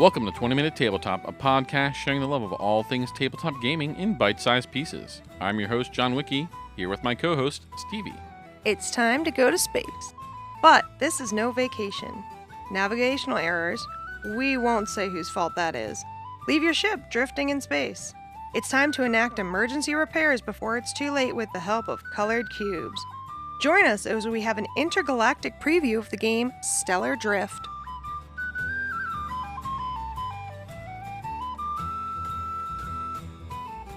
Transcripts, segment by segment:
Welcome to 20 Minute Tabletop, a podcast sharing the love of all things tabletop gaming in bite-sized pieces. I'm your host, John Wiki, here with my co-host, Stevie. It's time to go to space. But this is no vacation. Navigational errors, we won't say whose fault that is, leave your ship drifting in space. It's time to enact emergency repairs before it's too late with the help of colored cubes. Join us as we have an intergalactic preview of the game Stellar Drift.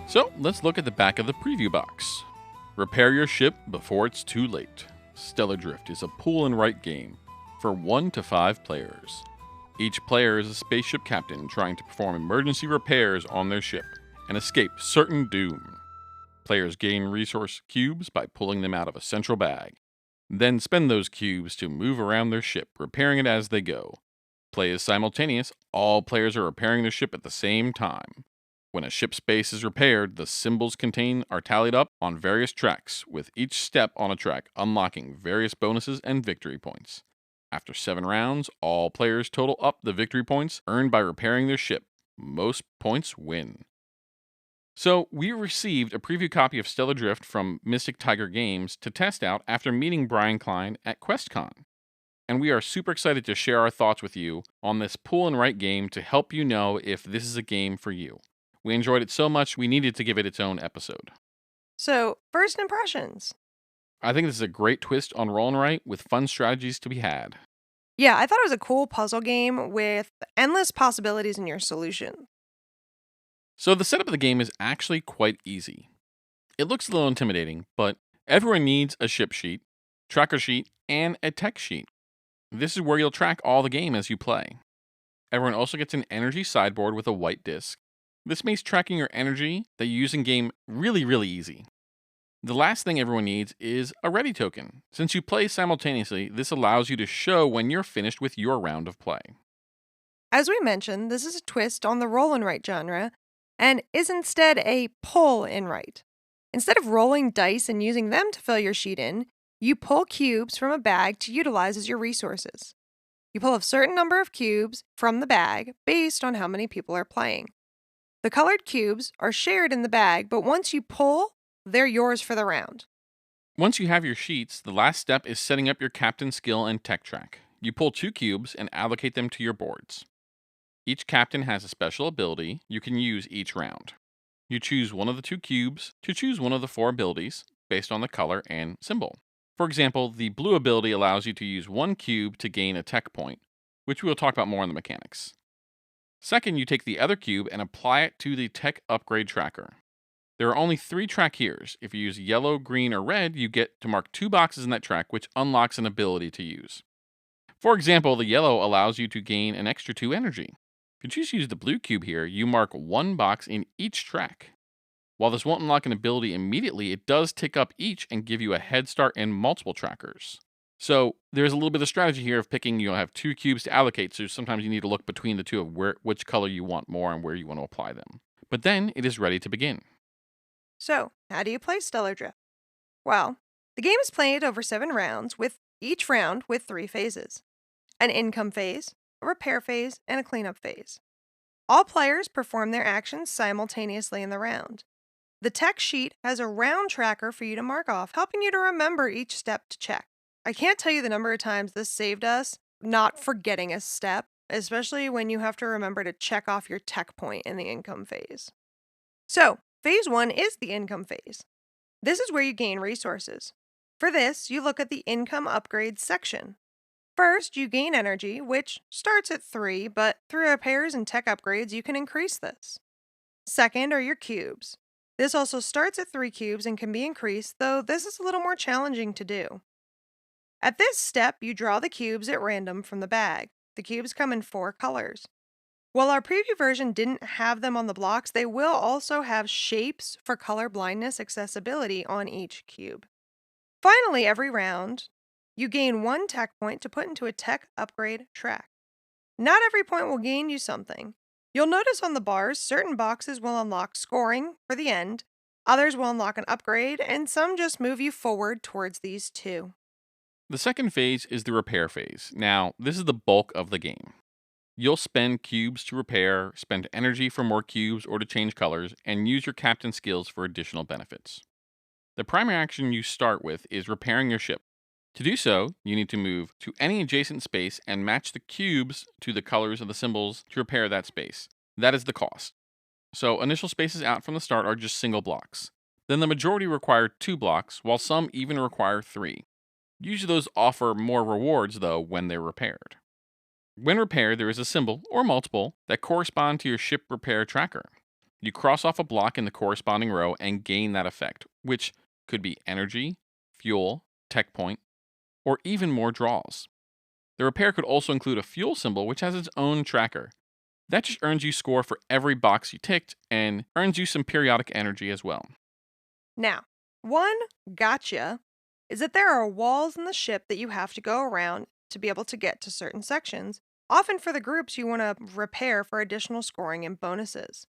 So, let's look at the back of the preview box. Repair your ship before it's too late. Stellar Drift is a pull and write game for 1 to 5 players. Each player is a spaceship captain trying to perform emergency repairs on their ship and escape certain doom. Players gain resource cubes by pulling them out of a central bag, then spend those cubes to move around their ship, repairing it as they go. Play is simultaneous, all players are repairing their ship at the same time. When a ship's base is repaired, the symbols contained are tallied up on various tracks, with each step on a track unlocking various bonuses and victory points. After 7 rounds, all players total up the victory points earned by repairing their ship. Most points win. So, we received a preview copy of Stellar Drift from Mystic Tiger Games to test out after meeting Brian Klein at QuestCon. And we are super excited to share our thoughts with you on this pull and write game to help you know if this is a game for you. We enjoyed it so much, we needed to give it its own episode. So, first impressions. I think this is a great twist on roll and write with fun strategies to be had. Yeah, I thought it was a cool puzzle game with endless possibilities in your solution. So the setup of the game is actually quite easy. It looks a little intimidating, but everyone needs a ship sheet, tracker sheet, and a tech sheet. This is where you'll track all the game as you play. Everyone also gets an energy sideboard with a white disc. This makes tracking your energy that you use in game really easy. The last thing everyone needs is a ready token. Since you play simultaneously, this allows you to show when you're finished with your round of play. As we mentioned, this is a twist on the roll and write genre, and is instead a pull and write. Instead of rolling dice and using them to fill your sheet in, you pull cubes from a bag to utilize as your resources. You pull a certain number of cubes from the bag based on how many people are playing. The colored cubes are shared in the bag, but once you pull, they're yours for the round. Once you have your sheets, the last step is setting up your captain skill and tech track. You pull 2 cubes and allocate them to your boards. Each captain has a special ability you can use each round. You choose one of the 2 cubes to choose one of the 4 abilities based on the color and symbol. For example, the blue ability allows you to use 1 cube to gain a tech point, which we will talk about more in the mechanics. Second, you take the other cube and apply it to the tech upgrade tracker. There are only 3 track heres. If you use yellow, green, or red, you get to mark 2 boxes in that track, which unlocks an ability to use. For example, the yellow allows you to gain an extra 2 energy. If you choose to use the blue cube here, you mark 1 box in each track. While this won't unlock an ability immediately, it does tick up each and give you a head start in multiple trackers. So there's a little bit of strategy here of picking, have 2 cubes to allocate, so sometimes you need to look between the 2 of which color you want more and where you want to apply them. But then it is ready to begin. So, how do you play Stellar Drift? Well, the game is played over 7 rounds, with each round with 3 phases. An income phase, a repair phase, and a cleanup phase. All players perform their actions simultaneously in the round. The tech sheet has a round tracker for you to mark off, helping you to remember each step to check. I can't tell you the number of times this saved us not forgetting a step, especially when you have to remember to check off your tech point in the income phase. So, phase 1 is the income phase. This is where you gain resources. For this, you look at the income upgrades section. First, you gain energy, which starts at 3, but through repairs and tech upgrades, you can increase this. Second are your cubes. This also starts at 3 cubes and can be increased, though this is a little more challenging to do. At this step, you draw the cubes at random from the bag. The cubes come in 4 colors. While our preview version didn't have them on the blocks, they will also have shapes for color blindness accessibility on each cube. Finally, every round, you gain 1 tech point to put into a tech upgrade track. Not every point will gain you something. You'll notice on the bars, certain boxes will unlock scoring for the end, others will unlock an upgrade, and some just move you forward towards these 2. The second phase is the repair phase. Now, this is the bulk of the game. You'll spend cubes to repair, spend energy for more cubes or to change colors, and use your captain skills for additional benefits. The primary action you start with is repairing your ship. To do so, you need to move to any adjacent space and match the cubes to the colors of the symbols to repair that space. That is the cost. So, initial spaces out from the start are just single blocks. Then the majority require 2 blocks, while some even require 3. Usually, those offer more rewards, though, when they're repaired. When repaired, there is a symbol, or multiple, that correspond to your ship repair tracker. You cross off a block in the corresponding row and gain that effect, which could be energy, fuel, tech point, or even more draws. The repair could also include a fuel symbol, which has its own tracker. That just earns you score for every box you ticked and earns you some periodic energy as well. Now, one gotcha is that there are walls in the ship that you have to go around to be able to get to certain sections, often for the groups you want to repair for additional scoring and bonuses.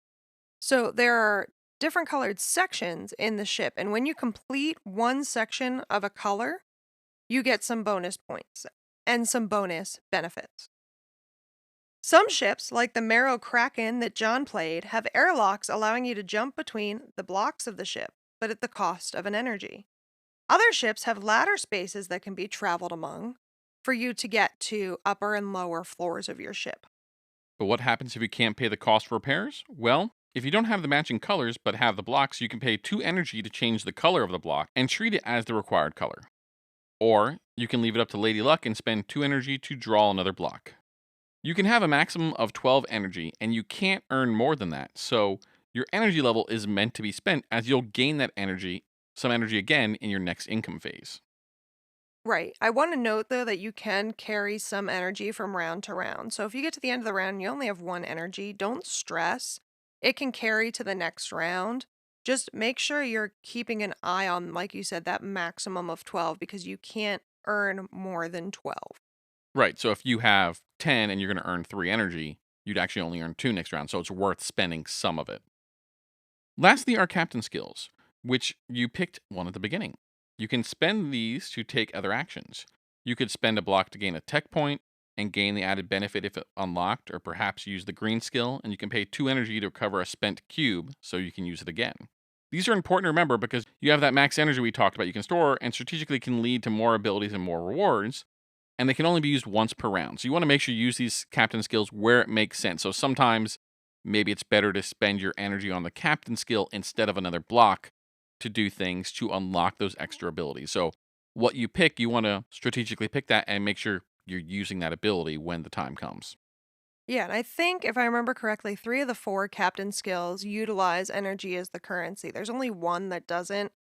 So there are different colored sections in the ship, and when you complete one section of a color, you get some bonus points and some bonus benefits. Some ships, like the Marrow Kraken that John played, have airlocks allowing you to jump between the blocks of the ship, but at the cost of an energy. Other ships have ladder spaces that can be traveled among for you to get to upper and lower floors of your ship. But what happens if you can't pay the cost for repairs? Well, if you don't have the matching colors but have the blocks, you can pay 2 energy to change the color of the block and treat it as the required color. Or you can leave it up to Lady Luck and spend 2 energy to draw another block. You can have a maximum of 12 energy, and you can't earn more than that, so your energy level is meant to be spent as you'll gain that energy, some energy again, in your next income phase. Right. I want to note, though, that you can carry some energy from round to round. So if you get to the end of the round and you only have 1 energy, don't stress. It can carry to the next round. Just make sure you're keeping an eye on, like you said, that maximum of 12 because you can't earn more than 12. Right, so if you have 10 and you're going to earn 3 energy, you'd actually only earn 2 next round, so it's worth spending some of it. Lastly, are captain skills, which you picked one at the beginning. You can spend these to take other actions. You could spend a block to gain a tech point and gain the added benefit if it unlocked, or perhaps use the green skill, and you can pay 2 energy to recover a spent cube so you can use it again. These are important to remember because you have that max energy we talked about you can store, and strategically can lead to more abilities and more rewards, and they can only be used once per round. So you want to make sure you use these captain skills where it makes sense. So sometimes maybe it's better to spend your energy on the captain skill instead of another block to do things to unlock those extra abilities. So what you pick, you want to strategically pick that and make sure you're using that ability when the time comes. Yeah, and I think if I remember correctly, 3 of the 4 captain skills utilize energy as the currency. There's only one that doesn't.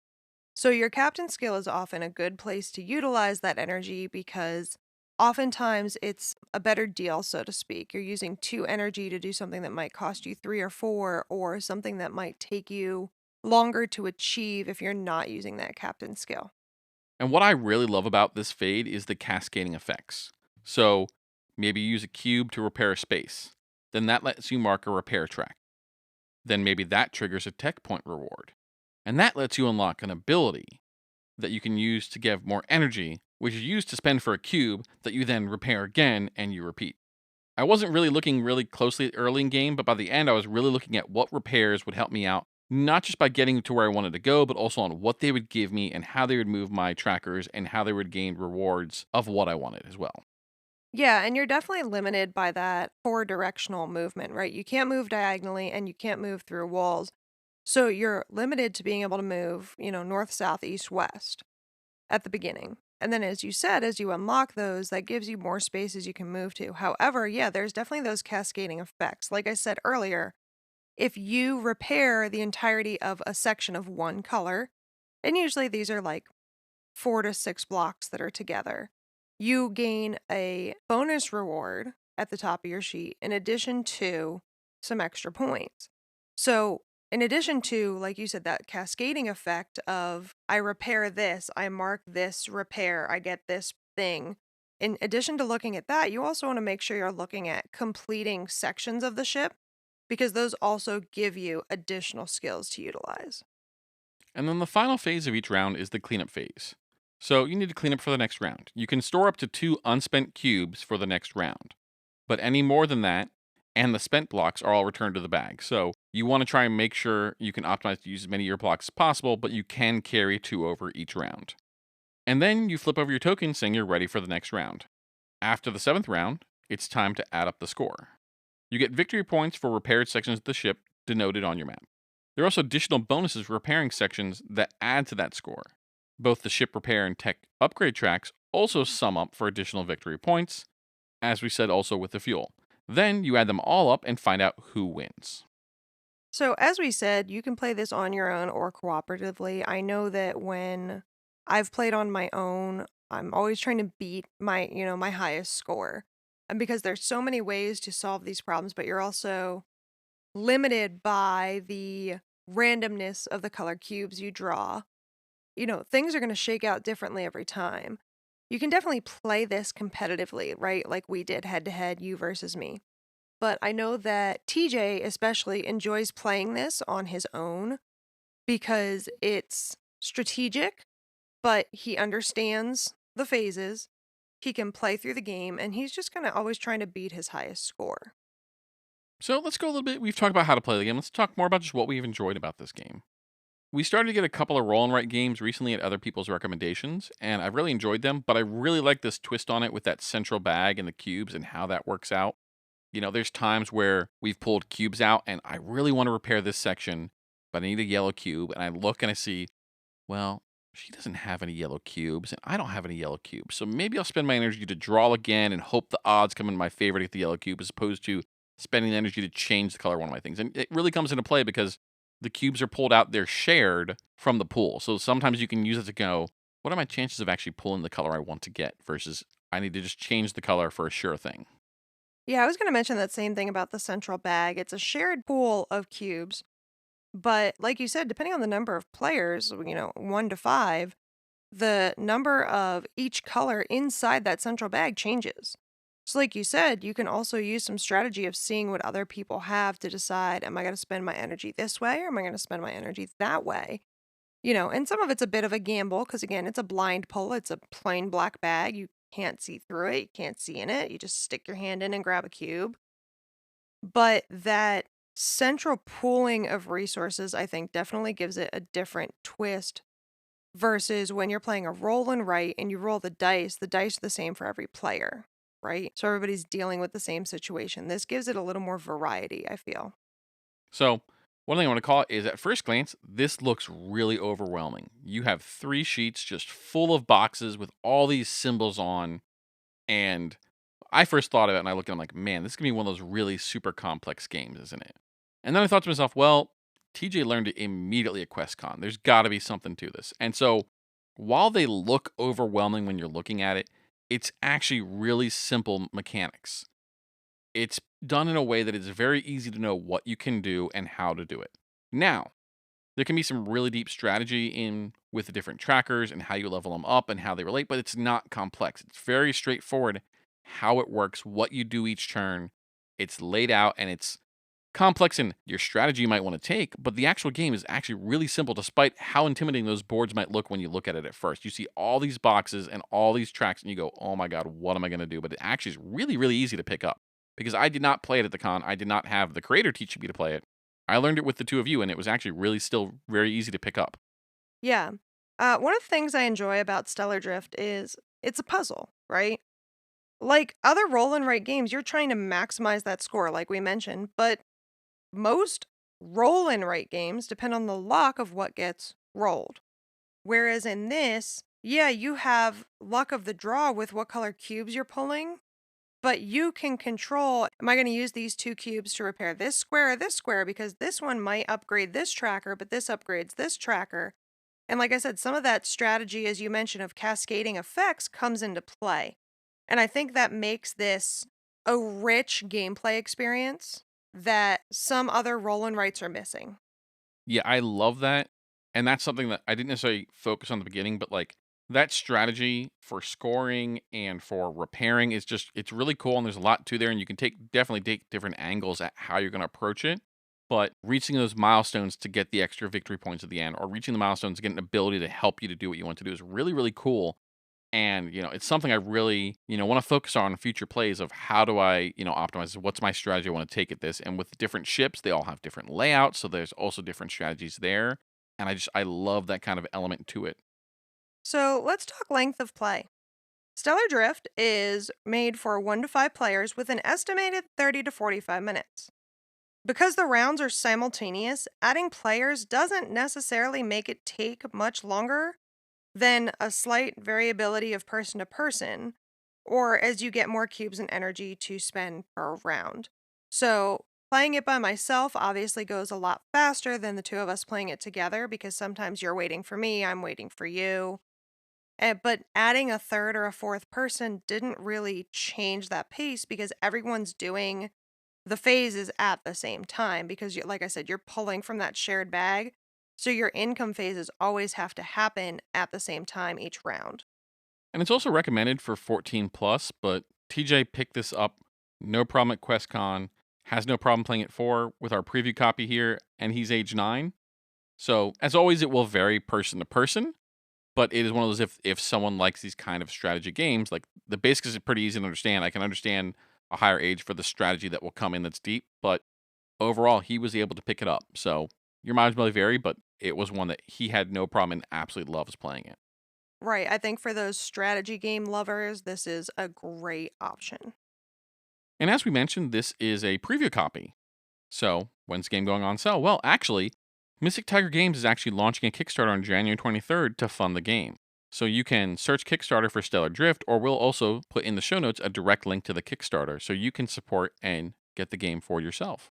So your captain skill is often a good place to utilize that energy because oftentimes it's a better deal, so to speak. You're using 2 energy to do something that might cost you 3 or 4, or something that might take you longer to achieve if you're not using that captain skill. And what I really love about this fade is the cascading effects. So maybe you use a cube to repair a space. Then that lets you mark a repair track. Then maybe that triggers a tech point reward. And that lets you unlock an ability that you can use to give more energy, which is used to spend for a cube that you then repair again and you repeat. I wasn't really looking really closely early in game, but by the end I was really looking at what repairs would help me out, not just by getting to where I wanted to go, but also on what they would give me and how they would move my trackers and how they would gain rewards of what I wanted as well. Yeah, and you're definitely limited by that 4 directional movement, right? You can't move diagonally and you can't move through walls. So you're limited to being able to move, north, south, east, west at the beginning. And then, as you said, as you unlock those, that gives you more spaces you can move to. However, yeah, there's definitely those cascading effects. Like I said earlier, if you repair the entirety of a section of one color, and usually these are like 4 to 6 blocks that are together, you gain a bonus reward at the top of your sheet in addition to some extra points. So, in addition to, like you said, that cascading effect of I repair this, I mark this repair, I get this thing. In addition to looking at that, you also want to make sure you're looking at completing sections of the ship because those also give you additional skills to utilize. And then the final phase of each round is the cleanup phase. So you need to clean up for the next round. You can store up to 2 unspent cubes for the next round. but any more than that, and the spent blocks are all returned to the bag. So you want to try and make sure you can optimize to use as many of your blocks as possible, but you can carry 2 over each round. And then you flip over your token saying you're ready for the next round. After the 7th round, it's time to add up the score. You get victory points for repaired sections of the ship denoted on your map. There are also additional bonuses for repairing sections that add to that score. Both the ship repair and tech upgrade tracks also sum up for additional victory points, as we said also with the fuel. Then you add them all up and find out who wins. So, as we said, you can play this on your own or cooperatively. I know that when I've played on my own, I'm always trying to beat my highest score. And because there's so many ways to solve these problems, but you're also limited by the randomness of the color cubes you draw. Things are going to shake out differently every time. You can definitely play this competitively, right? Like we did head to head, you versus me. But I know that TJ especially enjoys playing this on his own because it's strategic, but he understands the phases. He can play through the game, and he's just kind of always trying to beat his highest score. So let's go a little bit. We've talked about how to play the game. Let's talk more about just what we've enjoyed about this game. We started to get a couple of roll and write games recently at other people's recommendations, and I've really enjoyed them, but I really like this twist on it with that central bag and the cubes and how that works out. There's times where we've pulled cubes out and I really want to repair this section, but I need a yellow cube. And I look and I see, well, she doesn't have any yellow cubes and I don't have any yellow cubes. So maybe I'll spend my energy to draw again and hope the odds come in my favor to get the yellow cube as opposed to spending the energy to change the color of one of my things. And it really comes into play because the cubes are pulled out, they're shared from the pool. So sometimes you can use it to go, what are my chances of actually pulling the color I want to get versus I need to just change the color for a sure thing. Yeah, I was going to mention that same thing about the central bag. It's a shared pool of cubes, but like you said, depending on the number of players, 1 to 5, the number of each color inside that central bag changes. So, like you said, you can also use some strategy of seeing what other people have to decide, am I going to spend my energy this way or am I going to spend my energy that way? And some of it's a bit of a gamble because, again, it's a blind pull. It's a plain black bag. You can't see through it. You can't see in it. You just stick your hand in and grab a cube. But that central pooling of resources, I think, definitely gives it a different twist versus when you're playing a roll and write and you roll the dice are the same for every player, right? So everybody's dealing with the same situation. This gives it a little more variety, I feel. So, one thing I want to call it is at first glance, this looks really overwhelming. You have 3 sheets just full of boxes with all these symbols on. And I first thought of it and I looked at it, I'm like, man, this is going to be one of those really super complex games, isn't it? And then I thought to myself, well, TJ learned it immediately at QuestCon. There's got to be something to this. And so while they look overwhelming when you're looking at it, it's actually really simple mechanics. It's done in a way that it's very easy to know what you can do and how to do it. Now, there can be some really deep strategy in with the different trackers and how you level them up and how they relate, but it's not complex. It's very straightforward how it works, what you do each turn. It's laid out and it's complex in your strategy you might want to take, but the actual game is actually really simple despite how intimidating those boards might look when you look at it at first. You see all these boxes and all these tracks and you go, oh my God, what am I going to do? But it actually is really, really easy to pick up because I did not play it at the con. I did not have the creator teaching me to play it. I learned it with the two of you and it was actually really still very easy to pick up. Yeah. One of the things I enjoy about Stellar Drift is it's a puzzle, right? Like other roll and write games, you're trying to maximize that score, like we mentioned, but most roll and write games depend on the luck of what gets rolled. Whereas in this, yeah, you have luck of the draw with what color cubes you're pulling, but you can control, am I going to use these 2 cubes to repair this square or this square because this one might upgrade this tracker, but this upgrades this tracker. And like I said, some of that strategy, as you mentioned, of cascading effects comes into play. And I think that makes this a rich gameplay experience that some other roll and writes are missing. Yeah, I love that. And that's something that I didn't necessarily focus on the beginning, but like that strategy for scoring and for repairing is just, it's really cool. And there's a lot to there. And you can definitely take different angles at how you're going to approach it. But reaching those milestones to get the extra victory points at the end or reaching the milestones to get an ability to help you to do what you want to do is really, really cool. And, it's something I really, want to focus on in future plays of how do I, optimize what's my strategy I want to take at this. And with different ships, they all have different layouts. So there's also different strategies there. And I love that kind of element to it. So let's talk length of play. Stellar Drift is made for 1 to 5 players with an estimated 30 to 45 minutes. Because the rounds are simultaneous, adding players doesn't necessarily make it take much longer than a slight variability of person to person, or as you get more cubes and energy to spend per round. So, playing it by myself obviously goes a lot faster than the two of us playing it together because sometimes you're waiting for me, I'm waiting for you. But adding a third or a fourth person didn't really change that pace because everyone's doing the phases at the same time because, like I said, you're pulling from that shared bag. So your income phases always have to happen at the same time each round. And it's also recommended for 14 plus, but TJ picked this up, no problem at QuestCon, has no problem playing it 4 with our preview copy here, and he's age 9. So, as always, it will vary person to person, but it is one of those if someone likes these kind of strategy games, like the basics is pretty easy to understand. I can understand a higher age for the strategy that will come in that's deep, but overall, he was able to pick it up. So, your mileage may vary, but it was one that he had no problem and absolutely loves playing it. Right. I think for those strategy game lovers, this is a great option. And as we mentioned, this is a preview copy. So, when's the game going on sale? Well, actually, Mystic Tiger Games is actually launching a Kickstarter on January 23rd to fund the game. So you can search Kickstarter for Stellar Drift, or we'll also put in the show notes a direct link to the Kickstarter so you can support and get the game for yourself.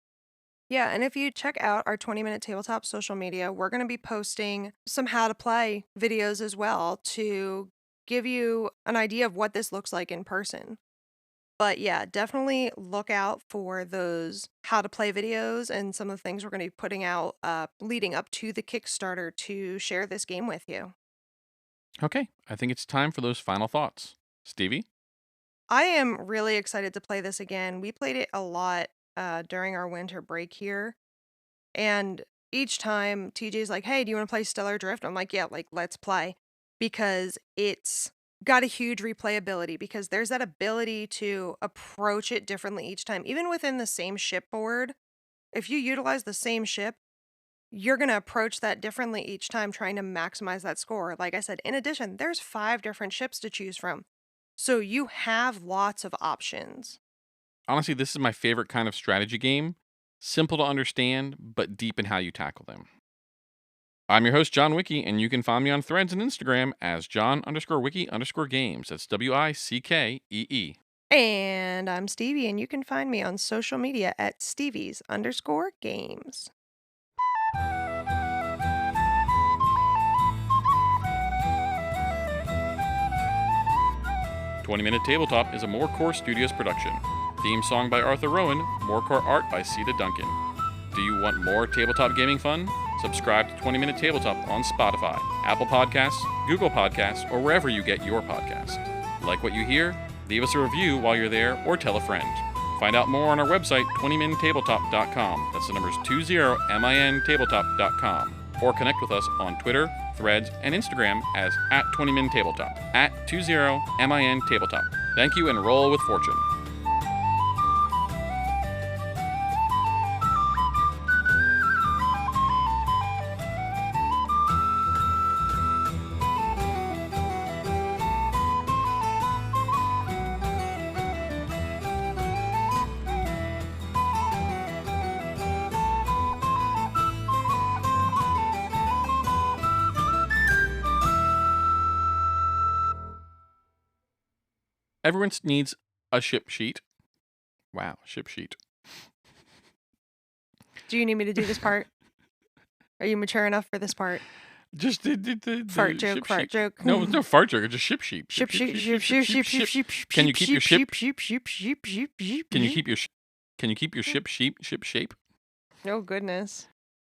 Yeah, and if you check out our 20-minute tabletop social media, we're going to be posting some how to play videos as well to give you an idea of what this looks like in person. But yeah, definitely look out for those how to play videos and some of the things we're going to be putting out leading up to the Kickstarter to share this game with you. Okay, I think it's time for those final thoughts. Stevie? I am really excited to play this again. We played it a lot during our winter break here. And each time TJ's like, hey, do you want to play Stellar Drift? I'm like, yeah, like, let's play. Because it's got a huge replayability because there's that ability to approach it differently each time. Even within the same shipboard, if you utilize the same ship, you're going to approach that differently each time trying to maximize that score. Like I said, in addition, there's 5 different ships to choose from. So you have lots of options. Honestly, this is my favorite kind of strategy game. Simple to understand, but deep in how you tackle them. I'm your host, John Wiki, and you can find me on Threads and Instagram as John_Wiki_Games. That's WICKEE. And I'm Stevie, and you can find me on social media at Stevies_Games. "20-Minute Tabletop" is a Morecore Studios production. Theme song by Arthur Rowan, Morecore art by Sita Duncan. Do you want more tabletop gaming fun? Subscribe to 20-Minute Tabletop on Spotify, Apple Podcasts, Google Podcasts, or wherever you get your podcasts. Like what you hear? Leave us a review while you're there or tell a friend. Find out more on our website, 20mintabletop.com. That's the numbers 20mintabletop.com. Or connect with us on Twitter, Threads, and Instagram as @20mintabletop, @20mintabletop. Thank you and roll with fortune. Everyone needs a ship sheet. Wow, ship sheet. Do you need me to do this part? Are you mature enough for this part? Just the Fart joke, ship fart sheet. joke. No, it's no fart joke. It's just ship sheet. Ship sheep, ship sheep, ship sheep, ship sheep. Can you keep your ship? Sheep, sheep, sheep, sheep, sheep. Can you keep your ship sheep ship shape? Oh goodness.